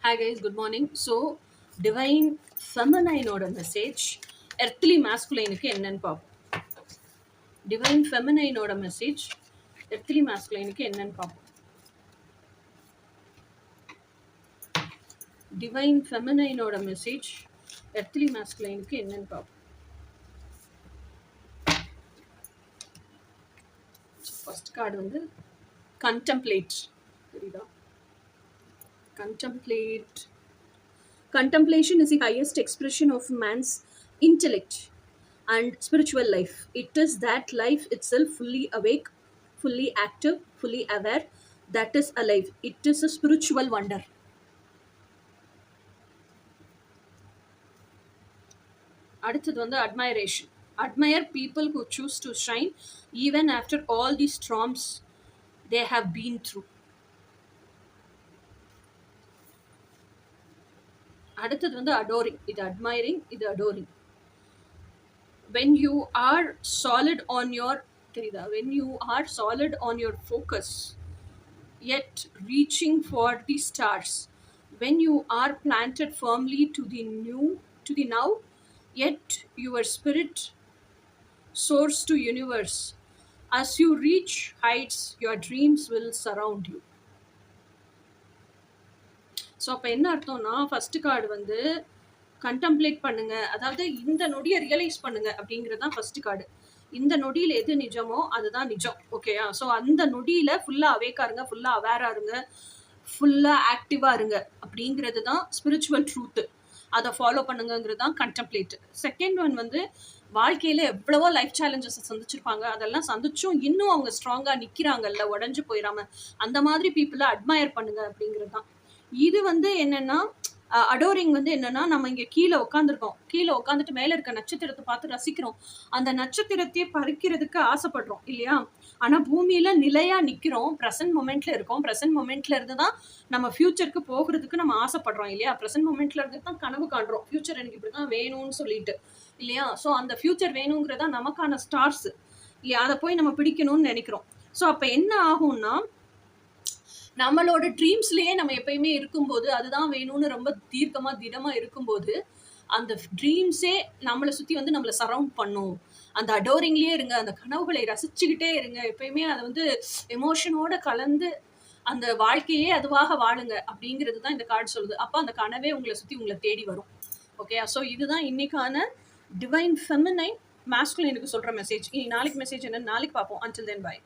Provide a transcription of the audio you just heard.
Hi guys, good morning. So, divine feminine ஓட message earthly masculineக்கு என்னன்னு பார்ப்போம். Divine feminine ஓட மெசேஜ் earthly masculineக்கு என்னன்னு பார்ப்போம். Divine feminine ஓட மெசேஜ் earthly masculineக்கு என்னன்னு பார்ப்போம். ஃபர்ஸ்ட் கார்டு வந்து contemplate. தெரியுதா? Contemplate. Contemplation is the highest expression of man's intellect and spiritual life. It is that life itself fully awake, fully active, fully aware, that is alive. It is a spiritual wonder. அடுத்தது வந்து admiration. Admire people who choose to shine even after all the storms they have been through. அடுத்தது வந்து adoring. இது admiring, இது adoring. When you are solid on your when you are solid on your focus, yet reaching for the stars, when you are planted firmly to the now, yet your spirit soars to universe. As you reach heights, your dreams will surround you. So அப்போ என்ன அர்த்தம்னா first card வந்து கண்டம்ப்ளேட் பண்ணுங்க, அதாவது இந்த நொடியை realise பண்ணுங்க அப்படிங்கிறது தான் ஃபர்ஸ்ட் கார்டு. இந்த நொடியில் எது நிஜமோ அதுதான் நிஜம். ஓகேயா? ஸோ அந்த நொடியில் ஃபுல்லாக அவேக்காக இருங்க, ஃபுல்லாக அவேராக இருங்க, ஃபுல்லாக ஆக்டிவாக இருங்க அப்படிங்கிறது தான் ஸ்பிரிச்சுவல் ட்ரூத்து. அதை ஃபாலோ பண்ணுங்கிறது தான் கண்டம்ப்ளேட். செகண்ட் ஒன் வந்து வாழ்க்கையில் எவ்வளவோ லைஃப் சேலஞ்சஸ் சந்திச்சிருப்பாங்க, அதெல்லாம் சந்திச்சும் இன்னும் அவங்க ஸ்ட்ராங்காக நிற்கிறாங்கல்ல, உடஞ்சு போயிடாம, அந்த மாதிரி பீப்புளை அட்மயர் பண்ணுங்க அப்படிங்கிறது தான். இது வந்து என்னன்னா அடோரிங் வந்து என்னன்னா, நம்ம இங்க கீழே உட்காந்துருக்கோம், கீழே உட்காந்துட்டு மேல இருக்க நட்சத்திரத்தை பார்த்து ரசிக்கிறோம், அந்த நட்சத்திரத்தையே பறிக்கிறதுக்கு ஆசைப்படுறோம் இல்லையா? ஆனா பூமியில நிலையா நிக்கிறோம், ப்ரெசன்ட் மொமெண்ட்ல இருக்கோம். ப்ரெசன்ட் மொமெண்ட்ல இருந்து தான் நம்ம ஃபியூச்சருக்கு போகிறதுக்கு நம்ம ஆசைப்படுறோம் இல்லையா? ப்ரெசன்ட் மொமெண்ட்ல இருந்து தான் கனவு காண்றோம், ஃபியூச்சர் எனக்கு இப்படிதான் வேணும்னு சொல்லிட்டு இல்லையா? ஸோ அந்த ஃபியூச்சர் வேணுங்கிறதா நமக்கான ஸ்டார்ஸ் இல்லையா? அதை போய் நம்ம பிடிக்கணும்னு நினைக்கிறோம். ஸோ அப்ப என்ன ஆகும்னா, நம்மளோட ட்ரீம்ஸ்லயே நம்ம எப்பயுமே இருக்கும்போது, அதுதான் வேணும்னு ரொம்ப தீர்க்கமா திடமா இருக்கும்போது, அந்த ட்ரீம்ஸே நம்மளை சுத்தி வந்து நம்மளை சரவுண்ட் பண்ணும். அந்த அடோரிங்லயே இருங்க, அந்த கனவுகளை ரசிச்சுக்கிட்டே இருங்க, எப்பயுமே அதை வந்து எமோஷனோட கலந்து அந்த வாழ்க்கையே அதுவாக வாழுங்க அப்படிங்கிறது தான் இந்த கார்டு சொல்லுது. அப்போ அந்த கனவே உங்களை சுத்தி உங்களை தேடி வரும். ஓகே, ஸோ இதுதான் இன்னைக்கான டிவைன் ஃபெமினைன் மாஸ்குலைனுக்கு சொல்ற மெசேஜ். இனி நாளைக்கு மெசேஜ் என்னன்னு நாளைக்கு பார்ப்போம். Until then, bye.